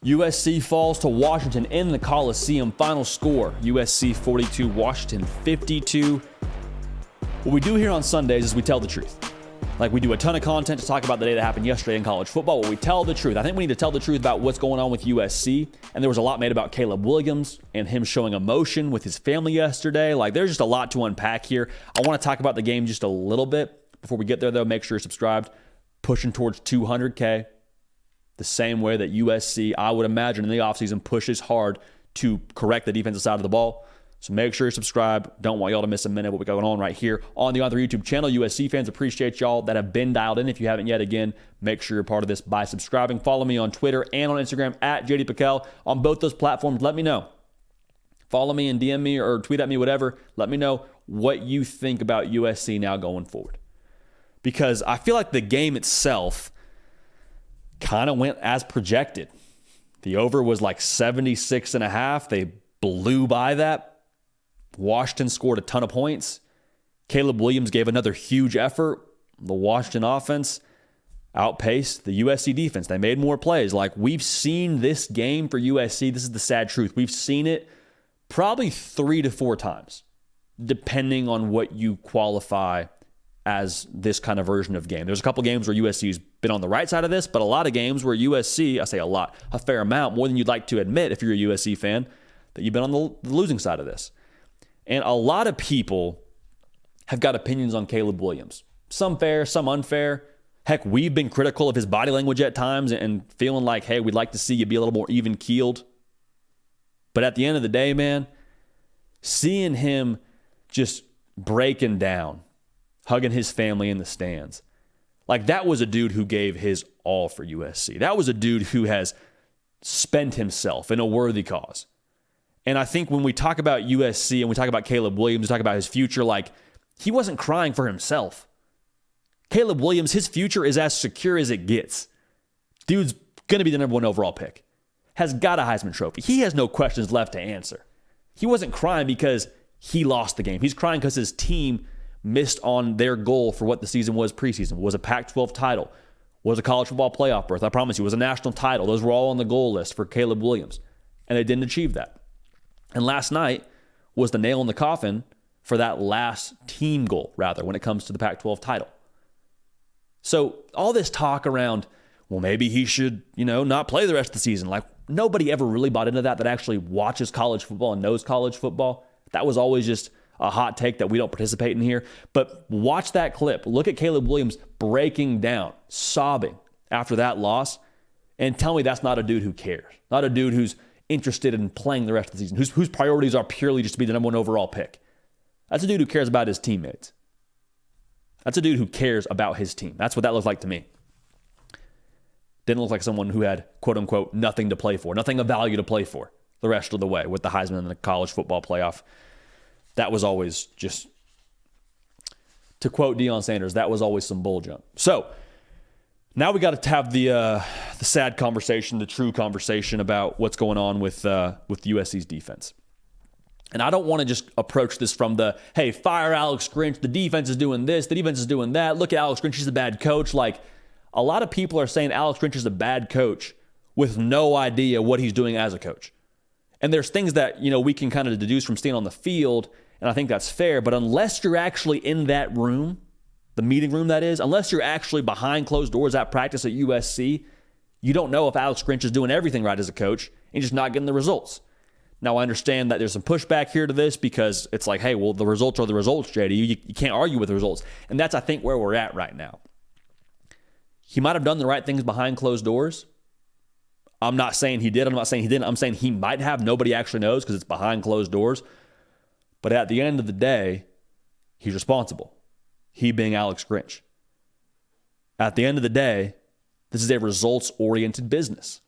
USC falls to Washington in the Coliseum. Final score, USC 42, Washington 52. What we do here on Sundays is we tell the truth. Like, we do a ton of content to talk about the day that happened yesterday in college football, but we tell the truth. I think we need to tell the truth about what's going on with USC. And there was a lot made about Caleb Williams and him showing emotion with his family yesterday. Like, there's just a lot to unpack here. I want to talk about the game just a little bit. Before we get there, though, make sure you're subscribed. Pushing towards 200K. The same way that USC, I would imagine, in the offseason pushes hard to correct the defensive side of the ball. So make sure you're subscribed. Don't want y'all to miss a minute of what we got going on right here on the Other YouTube channel. USC fans, appreciate y'all that have been dialed in. If you haven't yet, again, make sure you're part of this by subscribing. Follow me on Twitter and on Instagram at JD Piquel. On both those platforms, let me know. Follow me and DM me or tweet at me, whatever. Let me know what you think about USC now going forward. Because I feel like the game itself kind of went as projected. The over was like 76.5. They blew by that. Washington scored a ton of points. Caleb Williams gave another huge effort. The Washington offense outpaced the USC defense. They made more plays. Like, we've seen this game for USC. This is the sad truth. We've seen it probably 3 to 4 times, depending on what you qualify as this kind of version of game. There's a couple games where USC's been on the right side of this, but a lot of games where USC, I say a lot, a fair amount, more than you'd like to admit if you're a USC fan, that you've been on the losing side of this. And a lot of people have got opinions on Caleb Williams. Some fair, some unfair. Heck, we've been critical of his body language at times and feeling like, hey, we'd like to see you be a little more even-keeled. But at the end of the day, man, seeing him just breaking down, hugging his family in the stands. Like, that was a dude who gave his all for USC. That was a dude who has spent himself in a worthy cause. And I think when we talk about USC and we talk about Caleb Williams, we talk about his future, like, he wasn't crying for himself. Caleb Williams, his future is as secure as it gets. Dude's going to be the number 1 overall pick. Has got a Heisman Trophy. He has no questions left to answer. He wasn't crying because he lost the game. He's crying because his team missed on their goal for what the season was preseason. Was a Pac-12 title. Was a college football playoff berth. I promise you, was a national title. Those were all on the goal list for Caleb Williams. And they didn't achieve that. And last night was the nail in the coffin for that last team goal, rather, when it comes to the Pac-12 title. So all this talk around, well, maybe he should, not play the rest of the season. Like, nobody ever really bought into that actually watches college football and knows college football. That was always just a hot take that we don't participate in here. But watch that clip. Look at Caleb Williams breaking down, sobbing after that loss, and tell me that's not a dude who cares. Not a dude who's interested in playing the rest of the season, whose priorities are purely just to be the number 1 overall pick. That's a dude who cares about his teammates. That's a dude who cares about his team. That's what that looked like to me. Didn't look like someone who had, quote unquote, nothing to play for, nothing of value to play for the rest of the way with the Heisman and the college football playoff. That was always just, to quote Deion Sanders, that was always some bull jump. So now we got to have the sad conversation, the true conversation about what's going on with USC's defense. And I don't want to just approach this from the, hey, fire Alex Grinch, the defense is doing this, the defense is doing that, look at Alex Grinch, he's a bad coach. Like, a lot of people are saying Alex Grinch is a bad coach with no idea what he's doing as a coach. And there's things that, we can kind of deduce from staying on the field, and I think that's fair, but unless you're actually in that room, the meeting room that is, unless you're actually behind closed doors at practice at USC, you don't know if Alex Grinch is doing everything right as a coach and just not getting the results. Now, I understand that there's some pushback here to this because it's like, hey, well, the results are the results, JD. You can't argue with the results. And that's, I think, where we're at right now. He might have done the right things behind closed doors. I'm not saying he did. I'm not saying he didn't. I'm saying he might have. Nobody actually knows because it's behind closed doors. But at the end of the day, he's responsible. He being Alex Grinch. At the end of the day, this is a results-oriented business.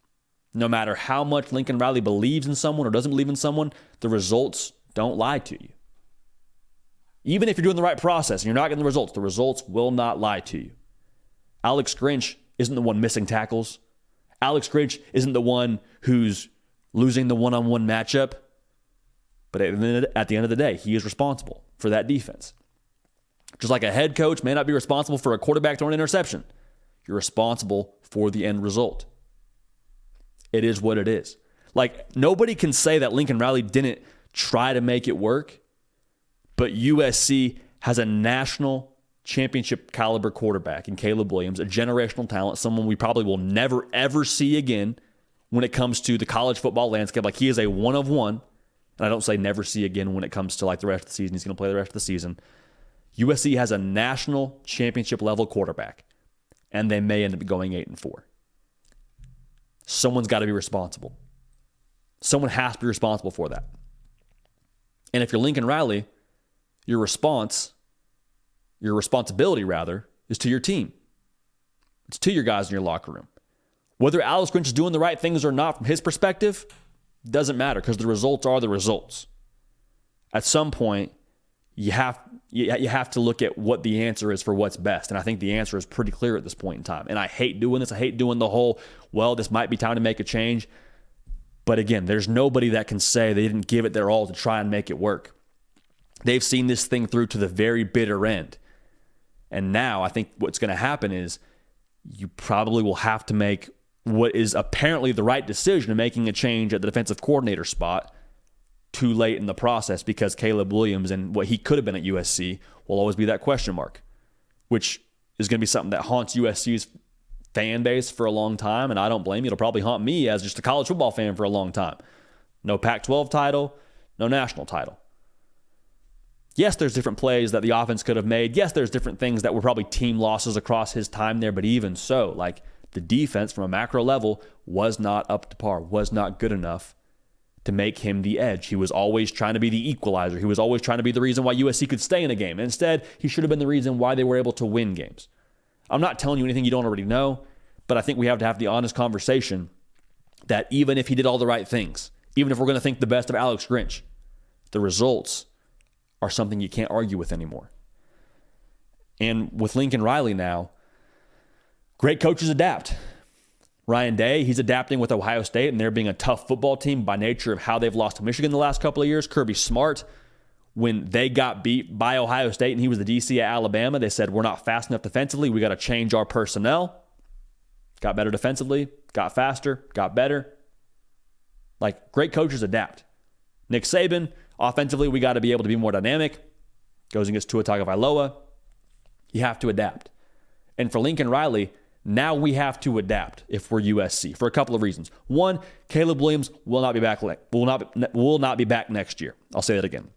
No matter how much Lincoln Riley believes in someone or doesn't believe in someone, the results don't lie to you. Even if you're doing the right process and you're not getting the results will not lie to you. Alex Grinch isn't the one missing tackles. Alex Grinch isn't the one who's losing the one-on-one matchup. But at the end of the day, he is responsible for that defense. Just like a head coach may not be responsible for a quarterback throwing an interception, you're responsible for the end result. It is what it is. Like, nobody can say that Lincoln Riley didn't try to make it work, but USC has a national championship caliber quarterback in Caleb Williams, a generational talent, someone we probably will never, ever see again when it comes to the college football landscape. Like, he is a one of one, and I don't say never see again when it comes to like the rest of the season. He's going to play the rest of the season. USC has a national championship level quarterback, and they may end up going 8-4. Someone's got to be responsible. Someone has to be responsible for that. And if you're Lincoln Riley, your responsibility rather, is to your team. It's to your guys in your locker room. Whether Alex Grinch is doing the right things or not from his perspective, doesn't matter, because the results are the results. At some point, you have to look at what the answer is for what's best. And I think the answer is pretty clear at this point in time. And I hate doing this. I hate doing the whole, well, this might be time to make a change. But again, there's nobody that can say they didn't give it their all to try and make it work. They've seen this thing through to the very bitter end. And now I think what's going to happen is you probably will have to make what is apparently the right decision of making a change at the defensive coordinator spot too late in the process, because Caleb Williams and what he could have been at USC will always be that question mark, which is going to be something that haunts USC's fan base for a long time, and I don't blame you. It'll probably haunt me as just a college football fan for a long time. No Pac-12 title, no national title. Yes, there's different plays that the offense could have made. Yes, there's different things that were probably team losses across his time there, but even so, like, the defense from a macro level was not up to par, was not good enough to make him the edge. He was always trying to be the equalizer. He was always trying to be the reason why USC could stay in a game. Instead, he should have been the reason why they were able to win games. I'm not telling you anything you don't already know, but I think we have to have the honest conversation that even if he did all the right things, even if we're going to think the best of Alex Grinch, the results are something you can't argue with anymore. And with Lincoln Riley now, great coaches adapt. Ryan Day, he's adapting with Ohio State, and they're being a tough football team by nature of how they've lost to Michigan the last couple of years. Kirby Smart, when they got beat by Ohio State and he was the DC at Alabama, they said, we're not fast enough defensively. We got to change our personnel. Got better defensively, got faster, got better. Like, great coaches adapt. Nick Saban, offensively, we got to be able to be more dynamic. Goes against Tua Tagovailoa. You have to adapt. And for Lincoln Riley, now we have to adapt if we're USC for a couple of reasons. One, Caleb Williams will not be back. Will not be back next year. I'll say that again.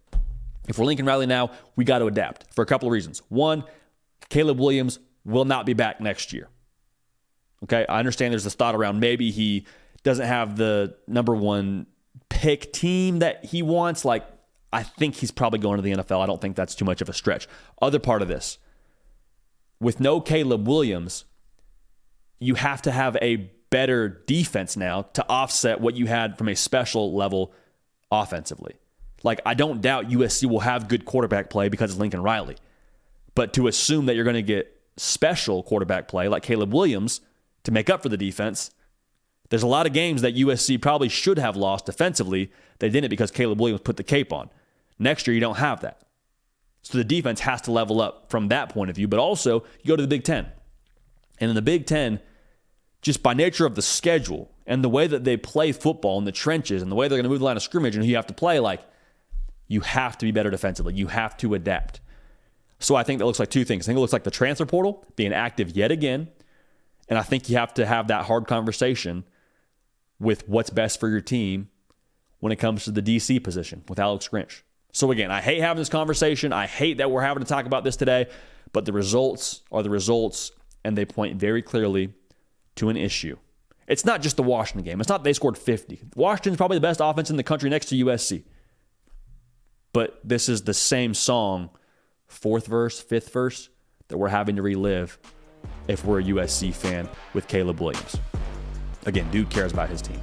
If we're Lincoln Riley now, we got to adapt for a couple of reasons. One, Caleb Williams will not be back next year. Okay, I understand there's this thought around maybe he doesn't have the number one pick team that he wants. Like, I think he's probably going to the NFL. I don't think that's too much of a stretch. Other part of this, with no Caleb Williams, you have to have a better defense now to offset what you had from a special level offensively. Like, I don't doubt USC will have good quarterback play because it's Lincoln Riley. But to assume that you're going to get special quarterback play like Caleb Williams to make up for the defense, there's a lot of games that USC probably should have lost defensively. They didn't because Caleb Williams put the cape on. Next year, you don't have that. So the defense has to level up from that point of view. But also, you go to the Big Ten. And in the Big Ten, just by nature of the schedule and the way that they play football in the trenches and the way they're going to move the line of scrimmage and who you have to play, like, you have to be better defensively. You have to adapt. So I think that looks like two things. I think it looks like the transfer portal being active yet again. And I think you have to have that hard conversation with what's best for your team when it comes to the DC position with Alex Grinch. So again, I hate having this conversation. I hate that we're having to talk about this today, but the results are the results, and they point very clearly to an issue. It's not just the Washington game. It's not they scored 50. Washington's probably the best offense in the country next to USC. But this is the same song, fourth verse, fifth verse, that we're having to relive if we're a USC fan with Caleb Williams. Again, dude cares about his team.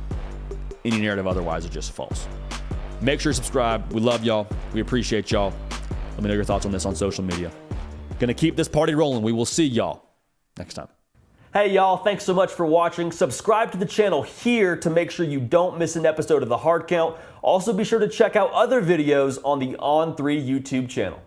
Any narrative otherwise is just false. Make sure to subscribe. We love y'all. We appreciate y'all. Let me know your thoughts on this on social media. Gonna keep this party rolling. We will see y'all next time. Hey y'all, thanks so much for watching. Subscribe to the channel here to make sure you don't miss an episode of The Hard Count. Also be sure to check out other videos on the On3 YouTube channel.